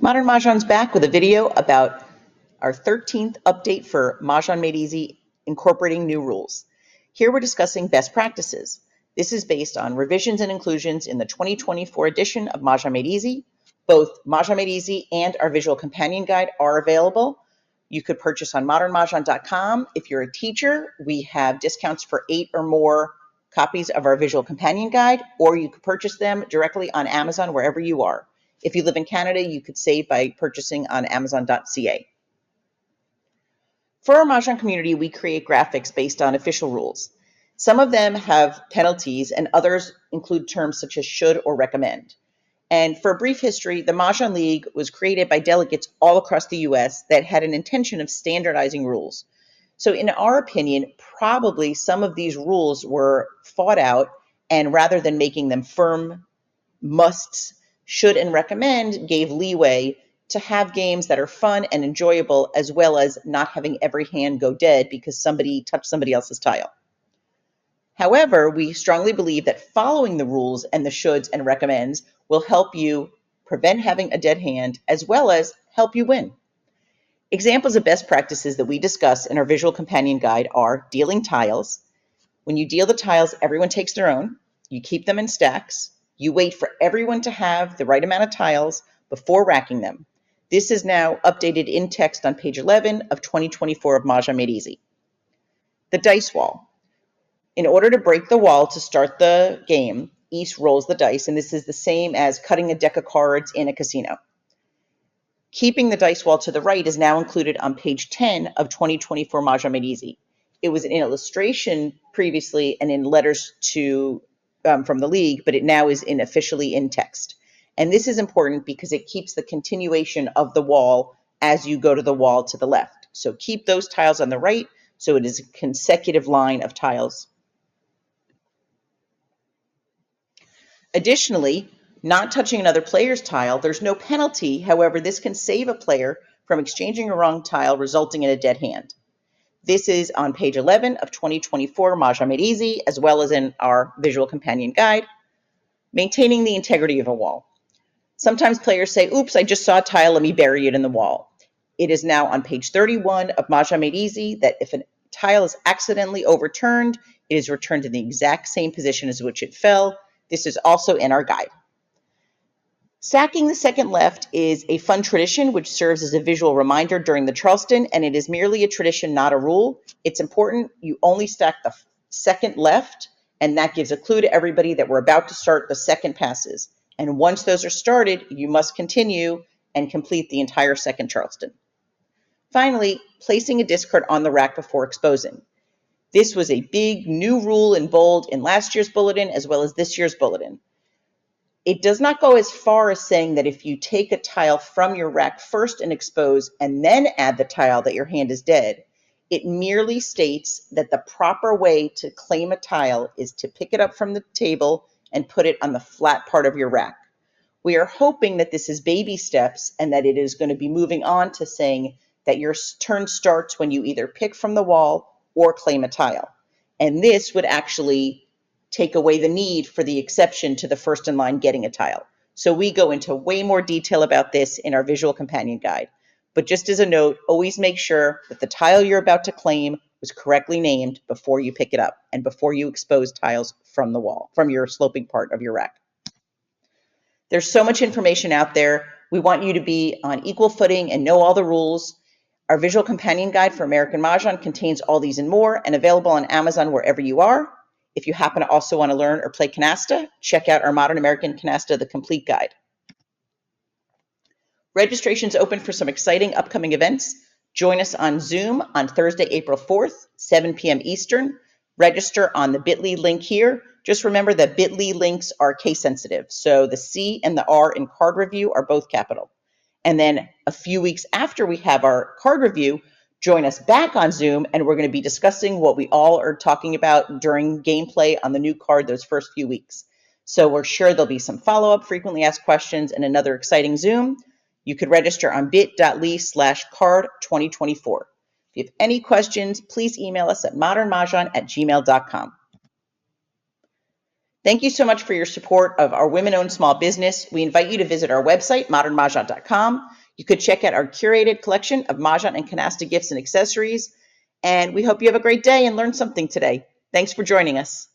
Modern Mahjong's back with a video about our 13th update for Mahjong Made Easy, incorporating new rules. Here we're discussing best practices. This is based on revisions and inclusions in the 2024 edition of Mahjong Made Easy. Both Mahjong Made Easy and our visual companion guide are available. You could purchase on modernmahjong.com. If you're a teacher, we have discounts for 8 or more copies of our visual companion guide, or you could purchase them directly on Amazon wherever you are. If you live in Canada, you could save by purchasing on amazon.ca. For our Mahjong community, we create graphics based on official rules. Some of them have penalties and others include terms such as should or recommend. And for a brief history, the Mahjong League was created by delegates all across the US that had an intention of standardizing rules. So in our opinion, probably some of these rules were fought out, and rather than making them firm musts, should and recommend gave leeway to have games that are fun and enjoyable, as well as not having every hand go dead because somebody touched somebody else's tile. However, we strongly believe that following the rules and the shoulds and recommends will help you prevent having a dead hand, as well as help you win. Examples of best practices that we discuss in our visual companion guide are dealing tiles. When you deal the tiles, everyone takes their own. You keep them in stacks. You wait for everyone to have the right amount of tiles before racking them. This is now updated in text on page 11 of 2024 of Mahjong Made Easy. The dice wall. In order to break the wall to start the game, each rolls the dice, and this is the same as cutting a deck of cards in a casino. Keeping the dice wall to the right is now included on page 10 of 2024 Mahjong Made Easy. It was an illustration previously and in letters to from the league, but it now is officially in text. And this is important because it keeps the continuation of the wall as you go to the wall to the left. So keep those tiles on the right, so it is a consecutive line of tiles. Additionally, not touching another player's tile, there's no penalty. However, this can save a player from exchanging a wrong tile, resulting in a dead hand. This is on page 11 of 2024 Mahjong Made Easy, as well as in our visual companion guide. Maintaining the integrity of a wall. Sometimes players say, oops, I just saw a tile, let me bury it in the wall. It is now on page 31 of Mahjong Made Easy that if a tile is accidentally overturned, it is returned in the exact same position as which it fell. This is also in our guide. Stacking the second left is a fun tradition which serves as a visual reminder during the Charleston, and it is merely a tradition, not a rule. It's important you only stack the second left, and that gives a clue to everybody that we're about to start the second passes. And once those are started, you must continue and complete the entire second Charleston. Finally, placing a discard on the rack before exposing. This was a big new rule in bold in last year's bulletin as well as this year's bulletin. It does not go as far as saying that if you take a tile from your rack first and expose and then add the tile that your hand is dead. It merely states that the proper way to claim a tile is to pick it up from the table and put it on the flat part of your rack. We are hoping that this is baby steps and that it is going to be moving on to saying that your turn starts when you either pick from the wall or claim a tile. And this would actually take away the need for the exception to the first in line getting a tile. So we go into way more detail about this in our visual companion guide. But just as a note, always make sure that the tile you're about to claim was correctly named before you pick it up and before you expose tiles from the wall, from your sloping part of your rack. There's so much information out there. We want you to be on equal footing and know all the rules. Our visual companion guide for American Mahjong contains all these and more, and available on Amazon wherever you are. If you happen to also want to learn or play Canasta, check out our Modern American Canasta, the complete guide. Registration's open for some exciting upcoming events. Join us on Zoom on Thursday, April 4th, 7 p.m. Eastern. Register on the bit.ly link here. Just remember that bit.ly links are case sensitive, so the C and the R in card review are both capital. And then a few weeks after we have our card review, join us back on Zoom, and we're going to be discussing what we all are talking about during gameplay on the new card those first few weeks. So we're sure there'll be some follow-up, frequently asked questions, and another exciting Zoom. You could register on bit.ly/card2024. If you have any questions, please email us at modernmahjong@gmail.com. Thank you so much for your support of our women-owned small business. We invite you to visit our website, modernmahjong.com. You could check out our curated collection of Mahjong and Canasta gifts and accessories. And we hope you have a great day and learn something today. Thanks for joining us.